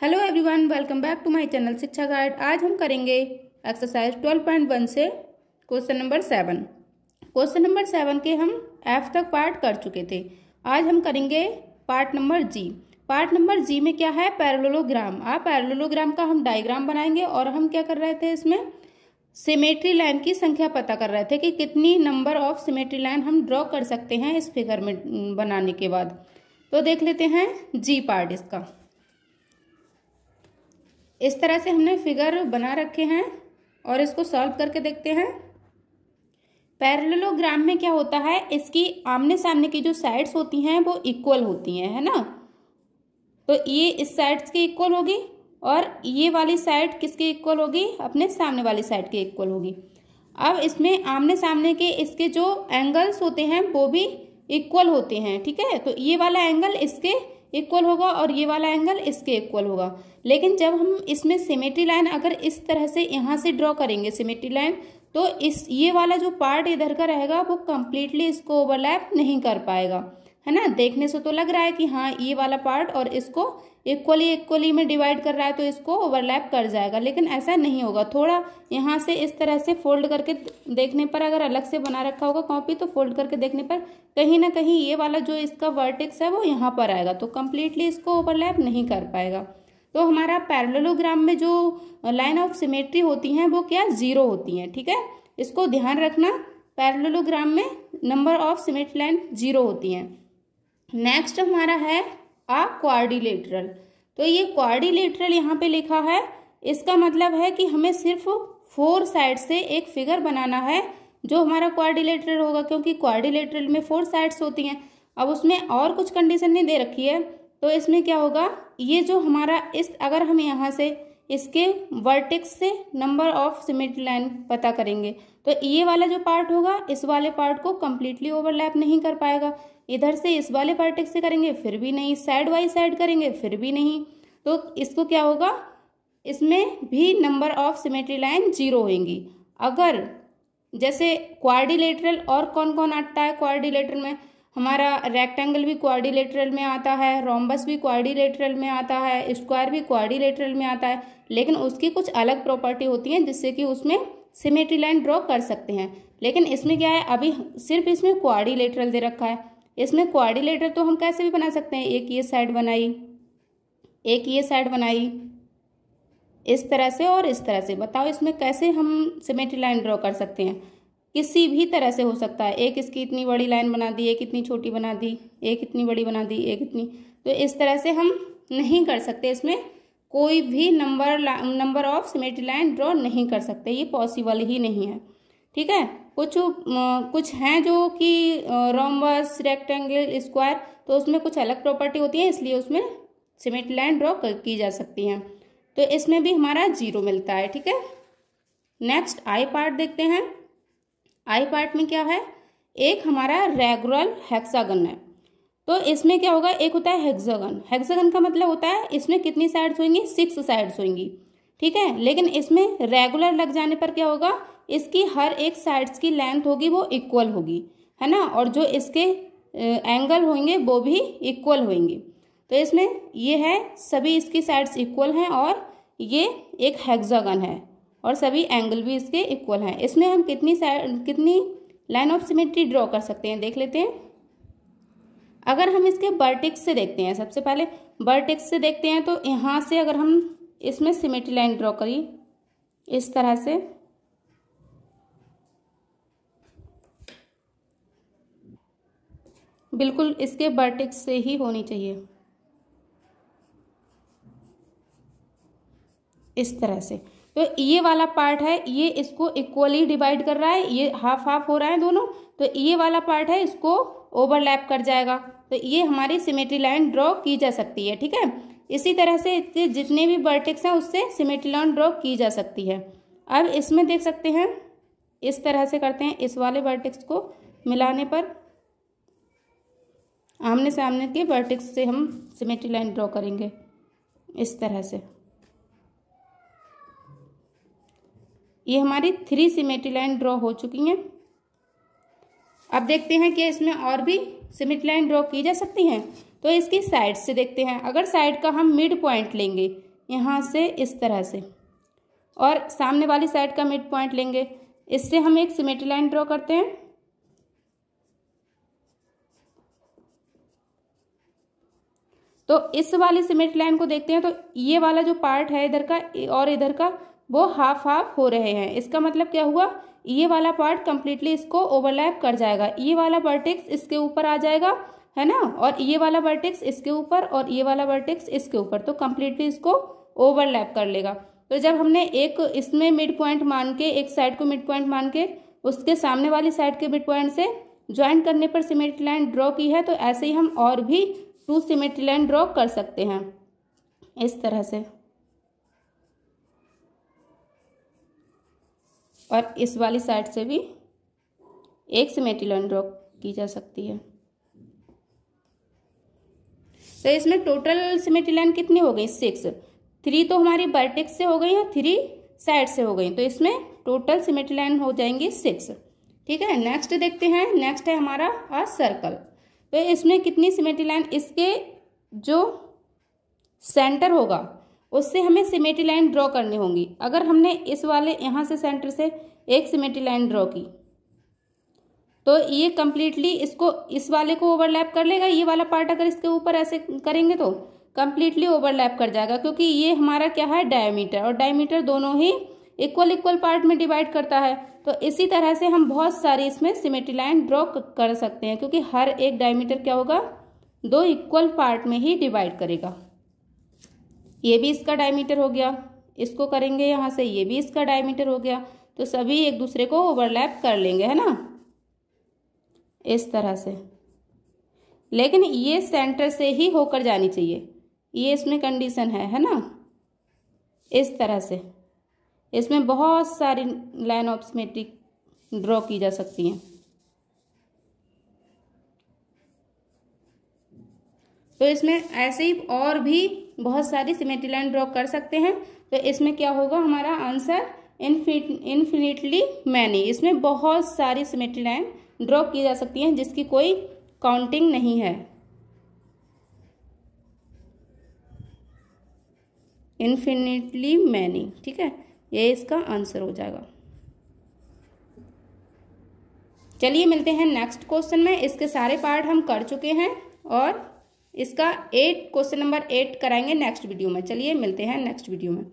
Hello everyone, welcome back to my channel Shiksha guide. आज हम करेंगे एक्सरसाइज 12.1 से क्वेश्चन नंबर 7। क्वेश्चन नंबर 7 के हम एफ तक पार्ट कर चुके थे। आज हम करेंगे पार्ट नंबर जी। पार्ट नंबर जी में क्या है? पैरेललोग्राम। पैरेललोग्राम का हम डायग्राम बनाएंगे और हम क्या कर रहे थे, इसमें सिमेट्री लाइन की संख्या पता कर रहे थे कि कितनी नंबर ऑफ सिमेट्री लाइन हम ड्रॉ कर सकते हैं इस फिगर में बनाने के बाद। तो देख लेते हैं जी पार्ट इसका। इस तरह से हमने फिगर बना रखे हैं और इसको सॉल्व करके देखते हैं। पैरेललोग्राम में क्या होता है, इसकी आमने सामने की जो साइड्स होती हैं वो इक्वल होती हैं, है ना। तो ये इस साइड्स की इक्वल होगी और ये वाली साइड किसकी इक्वल होगी? अपने सामने वाली साइड की इक्वल होगी। अब इसमें आमने सामने के इसके जो एंगल्स होते हैं वो भी इक्वल होते हैं, ठीक है। तो ये वाला एंगल इसके इक्वल होगा और ये वाला एंगल इसके इक्वल होगा। लेकिन जब हम इसमें सिमेट्री लाइन अगर इस तरह से यहाँ से ड्रॉ करेंगे सिमेट्री लाइन, तो इस ये वाला जो पार्ट इधर का रहेगा वो कम्प्लीटली इसको ओवरलैप नहीं कर पाएगा, है ना। देखने से तो लग रहा है कि हाँ ये वाला पार्ट और इसको इक्वली में डिवाइड कर रहा है तो इसको ओवरलैप कर जाएगा, लेकिन ऐसा नहीं होगा। थोड़ा यहाँ से इस तरह से फोल्ड करके देखने पर, अगर अलग से बना रखा होगा कॉपी तो फोल्ड करके देखने पर कहीं ना कहीं ये वाला जो इसका वर्टेक्स है वो यहाँ पर आएगा, तो कम्प्लीटली इसको ओवरलैप नहीं कर पाएगा। तो हमारा पैरेललोग्राम में जो लाइन ऑफ सिमेट्री होती हैं वो क्या? जीरो होती हैं, ठीक है। इसको ध्यान रखना, पैरेललोग्राम में number of symmetry line zero होती हैं। नेक्स्ट हमारा है क्वाड्रिलेटरल। तो ये क्वाड्रिलेटरल यहाँ पे लिखा है, इसका मतलब है कि हमें सिर्फ 4 साइड से एक फिगर बनाना है जो हमारा क्वाड्रिलेटरल होगा, क्योंकि क्वाड्रिलेटरल में 4 साइड्स होती हैं। अब उसमें और कुछ कंडीशन नहीं दे रखी है, तो इसमें क्या होगा, ये जो हमारा अगर हम यहाँ से इसके वर्टेक्स से नंबर ऑफ सिमेट्री लाइन पता करेंगे तो ये वाला जो पार्ट होगा इस वाले पार्ट को कम्प्लीटली ओवरलैप नहीं कर पाएगा। इधर से इस वाले वर्टेक्स से करेंगे फिर भी नहीं, साइड बाई साइड करेंगे फिर भी नहीं। तो इसको क्या होगा, इसमें भी number of symmetry line zero होंगी। अगर जैसे क्वाड्रिलेटरल और कौन कौन आता है क्वाड्रिलेटरल में, हमारा रेक्टेंगल भी क्वाड्रिलेटरल में आता है, रोम्बस भी क्वाड्रिलेटरल में आता है, स्क्वायर भी क्वाड्रिलेटरल में आता है, लेकिन उसकी कुछ अलग प्रॉपर्टी होती है जिससे कि उसमें सिमेट्री लाइन ड्रॉ कर सकते हैं। लेकिन इसमें क्या है, अभी सिर्फ इसमें क्वाड्रिलेटरल दे रखा है। इसमें क्वाड्रिलेटरल तो हम कैसे भी बना सकते हैं, एक ये साइड बनाई, एक ये साइड बनाई, इस तरह से और इस तरह से। बताओ इसमें कैसे हम सिमेट्री लाइन ड्रॉ कर सकते हैं? किसी भी तरह से हो सकता है। एक इसकी इतनी बड़ी लाइन बना दी, एक इतनी छोटी बना दी, एक इतनी बड़ी बना दी, एक इतनी। तो इस तरह से हम नहीं कर सकते, इसमें कोई भी number of symmetry line draw नहीं कर सकते, ये पॉसिबल ही नहीं है, ठीक है। कुछ हैं जो कि रोम्बस, रेक्टेंगल, स्क्वायर, तो उसमें कुछ अलग प्रॉपर्टी होती है, इसलिए उसमें सिमेट्री लाइन ड्रॉ की जा सकती हैं। तो इसमें भी हमारा जीरो मिलता है, ठीक है। नेक्स्ट आई पार्ट देखते हैं। आई पार्ट में क्या है, एक हमारा रेगुलर हेक्सागन है। तो इसमें क्या होगा, एक होता है हेक्सागन। हेक्सागन का मतलब होता है इसमें कितनी साइड्स होंगी? 6 साइड्स होंगी, ठीक है। लेकिन इसमें रेगुलर लग जाने पर क्या होगा, इसकी हर एक साइड्स की लेंथ होगी वो इक्वल होगी, है ना, और जो इसके एंगल होंगे वो भी इक्वल होंगे। तो इसमें ये है सभी इसकी साइड्स इक्वल हैं और ये एक हेक्सागन है और सभी एंगल भी इसके इक्वल हैं। इसमें हम कितनी लाइन ऑफ सिमेट्री ड्रॉ कर सकते हैं देख लेते हैं। अगर हम इसके वर्टेक्स से देखते हैं, सबसे पहले वर्टेक्स से देखते हैं, तो यहाँ से अगर हम इसमें सिमेट्री लाइन ड्रॉ करें इस तरह से, बिल्कुल इसके वर्टेक्स से ही होनी चाहिए, इस तरह से। तो ये वाला पार्ट है, ये इसको इक्वली डिवाइड कर रहा है, ये हाफ हाफ हो रहा है दोनों, तो ये वाला पार्ट है इसको ओवरलैप कर जाएगा। तो ये हमारी सिमेट्री लाइन ड्रॉ की जा सकती है, ठीक है। इसी तरह से जितने भी वर्टेक्स हैं उससे सिमेट्री लाइन ड्रॉ की जा सकती है। अब इसमें देख सकते हैं, इस तरह से करते हैं, इस वाले वर्टेक्स को मिलाने पर आमने सामने के वर्टेक्स से हम सिमेट्री लाइन ड्रॉ करेंगे इस तरह से। ये हमारी 3 सिमेट्री लाइन ड्रॉ हो चुकी हैं। अब देखते हैं कि इसमें और भी सिमेट्री लाइन ड्रॉ की जा सकती हैं। तो इसकी साइड से देखते हैं। अगर साइड का हम मिड पॉइंट लेंगे, यहाँ से इस तरह से, और सामने वाली साइड का मिड पॉइंट लेंगे। इससे हम एक सिमेट्री लाइन ड्रॉ करते हैं। तो इस वाली सिमेट्री लाइन को देखते हैं तो ये वाला जो पार्ट है इधर का और इधर का वो हाफ हाफ हो रहे हैं। इसका मतलब क्या हुआ, ये वाला पार्ट कंप्लीटली इसको ओवरलैप कर जाएगा। ये वाला वर्टेक्स इसके ऊपर आ जाएगा, है ना, और ये वाला वर्टेक्स इसके ऊपर और ये वाला वर्टेक्स इसके ऊपर, तो कंप्लीटली इसको ओवरलैप कर लेगा। तो जब हमने एक इसमें मिड पॉइंट मान के, एक साइड को मिड पॉइंट मान के उसके सामने वाली साइड के मिड पॉइंट से ज्वाइन करने पर सिमेट्री लाइन ड्रॉ की है, तो ऐसे ही हम और भी 2 सिमेट्री लाइन ड्रॉ कर सकते हैं इस तरह से। और इस वाली साइड से भी एक सिमेट्री लाइन ड्रॉ की जा सकती है। तो इसमें टोटल सिमेट्री लाइन कितनी हो गई, 6। 3 तो हमारी वर्टेक्स से हो गई और 3 साइड से हो गई, तो इसमें टोटल सिमेट्री लाइन हो जाएंगी 6। ठीक है, नेक्स्ट देखते हैं। नेक्स्ट है हमारा अ सर्कल। तो इसमें कितनी सिमेट्री लाइन, इसके जो सेंटर होगा उससे हमें सिमेट्री लाइन ड्रॉ करनी होंगी। अगर हमने इस वाले यहाँ से सेंटर से एक सिमेट्री लाइन ड्रॉ की तो ये कंप्लीटली इसको, इस वाले को ओवरलैप कर लेगा। ये वाला पार्ट अगर इसके ऊपर ऐसे करेंगे तो कंप्लीटली ओवरलैप कर जाएगा, क्योंकि ये हमारा क्या है, डायमीटर, और डायमीटर दोनों ही इक्वल पार्ट में डिवाइड करता है। तो इसी तरह से हम बहुत सारी इसमें सिमेट्री लाइन ड्रॉ कर सकते हैं, क्योंकि हर एक डायमीटर क्या होगा, 2 इक्वल पार्ट में ही डिवाइड करेगा। ये भी इसका डायमीटर हो गया, इसको करेंगे यहाँ से, ये भी इसका डायमीटर हो गया, तो सभी एक दूसरे को ओवरलैप कर लेंगे, है ना, इस तरह से। लेकिन ये सेंटर से ही होकर जानी चाहिए, ये इसमें कंडीशन है ना, इस तरह से। इसमें बहुत सारी लाइन ऑफ सिमेट्री ड्रॉ की जा सकती हैं। तो इसमें ऐसे ही और भी बहुत सारी सिमेट्री लाइन ड्रॉ कर सकते हैं। तो इसमें क्या होगा, हमारा आंसर इन्फिनिटली मैनी। इसमें बहुत सारी सिमेट्री लाइन ड्रॉ की जा सकती हैं जिसकी कोई काउंटिंग नहीं है। इन्फिनिटली मैनी, ठीक है, ये इसका आंसर हो जाएगा। चलिए मिलते हैं नेक्स्ट क्वेश्चन में। इसके सारे पार्ट हम कर चुके हैं और इसका क्वेश्चन नंबर 8 कराएंगे नेक्स्ट वीडियो में। चलिए मिलते हैं नेक्स्ट वीडियो में।